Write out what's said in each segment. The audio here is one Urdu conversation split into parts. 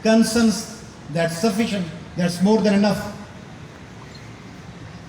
concerns, that's sufficient, that's more than enough।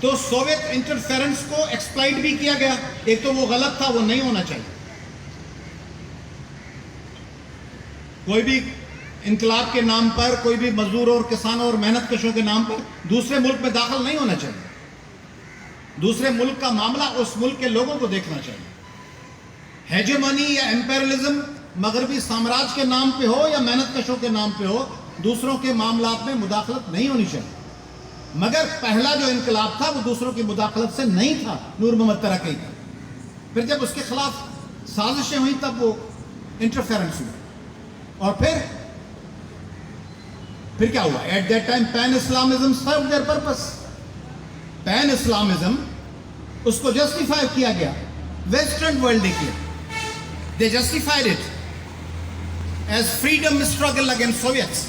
تو سوویت انٹرفیرنس کو ایکسپلائٹ بھی کیا گیا. ایک تو وہ غلط تھا, وہ نہیں ہونا چاہیے. کوئی بھی انقلاب کے نام پر, کوئی بھی مزدوروں اور کسانوں اور محنت کشوں کے نام پر دوسرے ملک میں داخل نہیں ہونا چاہیے. دوسرے ملک کا معاملہ اس ملک کے لوگوں کو دیکھنا چاہیے. ہیجمونی یا امپیرلزم مغربی سامراج کے نام پہ ہو یا محنت کشوں کے نام پہ ہو, دوسروں کے معاملات میں مداخلت نہیں ہونی چاہیے. مگر پہلا جو انقلاب تھا وہ دوسروں کی مداخلت سے نہیں تھا, نور محمد ترکی کا. پھر جب اس کے خلاف سازشیں ہوئیں تب وہ انٹرفیرنس ہوئی. اور پھر کیا ہوا؟ At that time pan Islamism serve their purpose. Pan Islamism اس کو جسٹیفائی کیا گیا, ویسٹرن ورلڈ نے کیا. They justified it as freedom struggle against Soviets.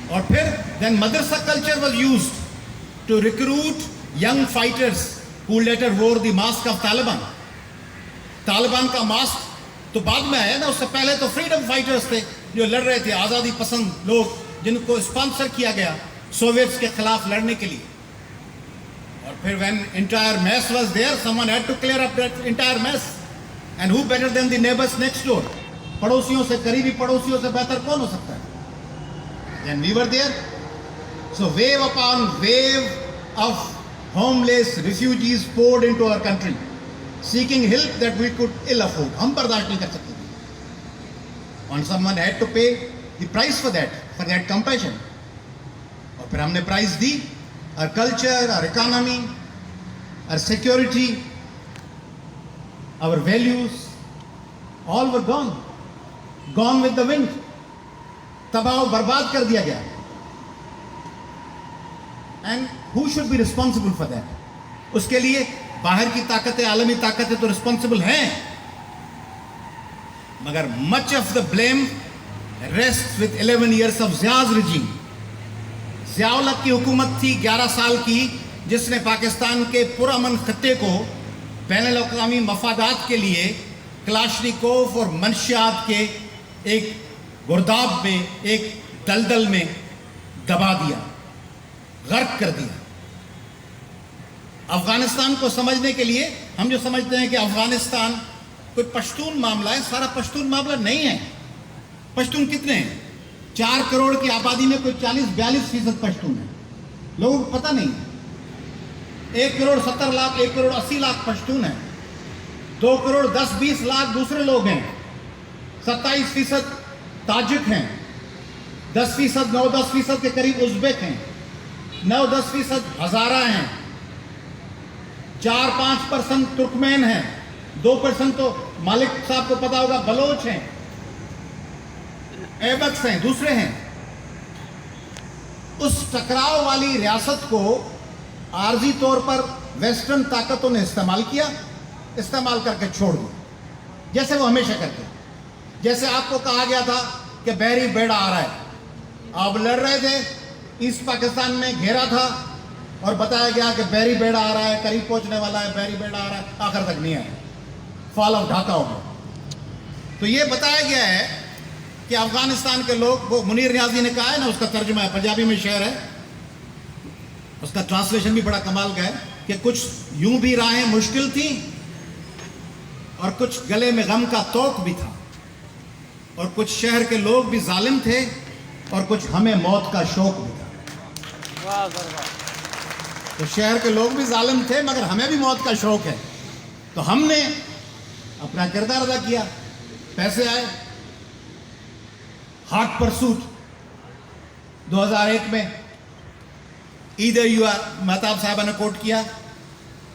اور پھر دین مدرسہ culture was used to recruit young fighters who later wore the mask of Taliban. Taliban کا ماسک تو بعد میں آیا نا, اس سے پہلے تو فریڈم فائٹرز تھے جو لڑ رہے تھے, آزادی پسند لوگ جن کو اسپانسر کیا گیا سوویٹس کے خلاف لڑنے کے لیے. اور پھر when entire mess was there, someone had to clear up that entire mess. And who better than the neighbors next door? پڑوسیوں سے, قریبی پڑوسیوں سے بہتر کون ہو سکتا ہے؟ And we were there. So wave upon wave of homeless refugees poured into our country, seeking help that we could ill afford. ہم برداشت نہیں کر سکتے. And someone had to pay the price for that compassion. اور پھر ہم نے پرائز دی. Our culture, our economy, our security, our values, all were gone. Gone with the wind. تباہ و برباد کر دیا گیا. And who should be responsible for that? اس کے لیے باہر کی طاقتیں, عالمی طاقتیں تو responsible ہیں, مگر much of the blame rests with 11 years of Zia's regime. Zia الحق کی حکومت تھی 11 سال کی, جس نے پاکستان کے پرامن خطے کو بین الاقوامی مفادات کے لیے کلاشنیکوف اور منشیات کے ایک گرداب میں, ایک دلدل میں دبا دیا, غرق کر دیا. افغانستان کو سمجھنے کے لیے ہم جو سمجھتے ہیں کہ افغانستان کوئی پشتون معاملہ ہے, سارا پشتون معاملہ نہیں ہے. پشتون کتنے ہیں؟ 4 کروڑ کی آبادی میں کوئی 40-42% پشتون ہے. لوگوں کو پتہ نہیں ہے. 1 کروڑ 70 لاکھ, 1 کروڑ 80 لاکھ پشتون ہیں. 2 کروڑ 10-20 لاکھ دوسرے لوگ ہیں. 27% تاجک ہیں. 10% 9-10% کے قریب ازبیک ہیں. 9-10% ہزارہ ہیں. 4-5% ترکمین ہیں. 2% تو مالک صاحب کو پتا ہوگا بلوچ ہیں, ایبکس ہیں, دوسرے ہیں. اس ٹکراؤ والی ریاست کو عارضی طور پر ویسٹرن طاقتوں نے استعمال کیا, استعمال کر کے چھوڑ دیا, جیسے وہ ہمیشہ کرتے. جیسے آپ کو کہا گیا تھا کہ بحری بیڑا آ رہا ہے, آپ لڑ رہے تھے, ایسٹ پاکستان میں گھیرا تھا اور بتایا گیا کہ بحری بیڑا آ رہا ہے, قریب پہنچنے والا ہے, بحری بیڑا آ رہا ہے, آخر تک نہیں آیا, فال آف ڈھاکہ ہو گیا. تو یہ بتایا گیا ہے کہ افغانستان کے لوگ, وہ منیر نیازی نے کہا ہے نا, اس کا ترجمہ ہے, پنجابی میں شعر ہے, اس کا ٹرانسلیشن بھی بڑا کمال کا ہے, کہ کچھ یوں بھی راہیں مشکل تھیں اور کچھ گلے میں غم کا توق بھی تھا, اور کچھ شہر کے لوگ بھی ظالم تھے اور کچھ ہمیں موت کا شوق بھی تھا. تو شہر کے لوگ بھی ظالم تھے مگر ہمیں بھی موت کا شوق ہے. تو ہم نے اپنا کردار ادا کیا, پیسے آئے, ہاٹ پرسوٹ 2001 میں. ایدر یو آر, مہتاب صاحبہ نے کوٹ کیا,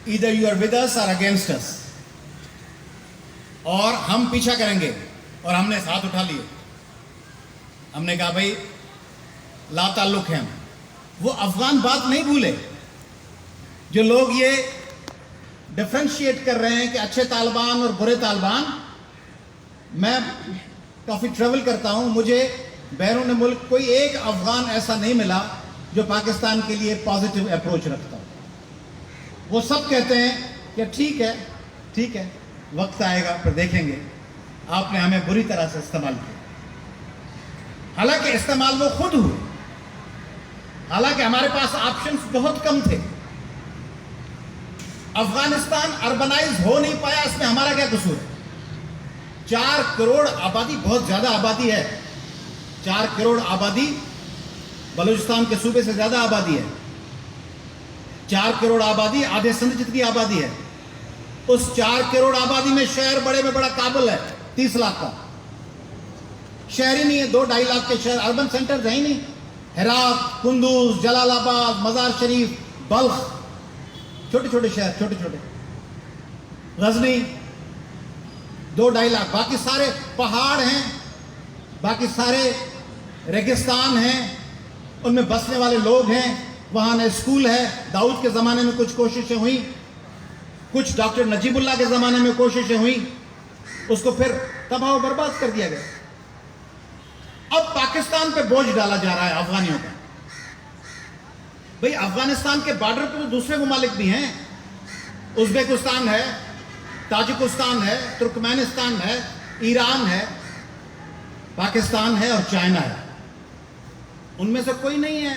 either you are with us or against اس, اور ہم پیچھا کریں گے. اور ہم نے ہاتھ اٹھا لیے, ہم نے کہا بھائی لا تعلق ہیں ہم. وہ افغان بات نہیں بھولے. جو لوگ یہ ڈفرینشیٹ کر رہے ہیں کہ اچھے طالبان اور برے طالبان, میں کافی ٹریول کرتا ہوں, مجھے بیرون ملک کوئی ایک افغان ایسا نہیں ملا جو پاکستان کے لیے پازیٹیو اپروچ رکھتا ہو. وہ سب کہتے ہیں کہ ٹھیک ہے, ٹھیک ہے, وقت آئے گا پھر دیکھیں گے, آپ نے ہمیں بری طرح سے استعمال کیا. حالانکہ استعمال وہ خود ہوئے, حالانکہ ہمارے پاس آپشنز بہت کم تھے. افغانستان اربنائز ہو نہیں پایا، اس میں ہمارا کیا قصور ہے؟ 4 کروڑ آبادی، بہت زیادہ آبادی ہے، 4 کروڑ آبادی، بلوچستان کے صوبے سے زیادہ آبادی ہے، 4 کروڑ آبادی، آدھے سندھ جتنی آبادی ہے۔ اس 4 کروڑ آبادی میں شہر بڑے میں بڑا کابل ہے، 30 لاکھ کا شہر ہی نہیں ہے، 2-2.5 لاکھ کے شہر، اربن سینٹرز ہیں ہی نہیں۔ ہرات، کندوز، جلال آباد، مزار شریف، بلخ، چھوٹے چھوٹے شہر، چھوٹے چھوٹے، غزنی، 2-2.5 لاکھ، باقی سارے پہاڑ ہیں، باقی سارے ریگستان ہیں، ان میں بسنے والے لوگ ہیں، وہاں نہ اسکول ہے۔ داؤد کے زمانے میں کچھ کوششیں ہوئیں، کچھ ڈاکٹر نجیب اللہ کے زمانے میں کوششیں ہوئیں، اس کو پھر تباہ و برباد کر دیا گیا۔ اب پاکستان پہ بوجھ ڈالا جا رہا ہے افغانیوں کا۔ بھئی افغانستان کے بارڈر پہ تو دوسرے ممالک بھی ہیں، ازبکستان ہے، تاجکستان ہے، ترکمانستان ہے، ایران ہے، پاکستان ہے اور چائنا ہے۔ ان میں سے کوئی نہیں ہے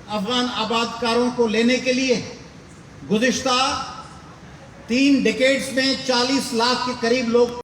افغان آباد کاروں کو لینے کے لیے۔ گزشتہ 3 ڈیکیڈز میں 40 لاکھ کے قریب لوگ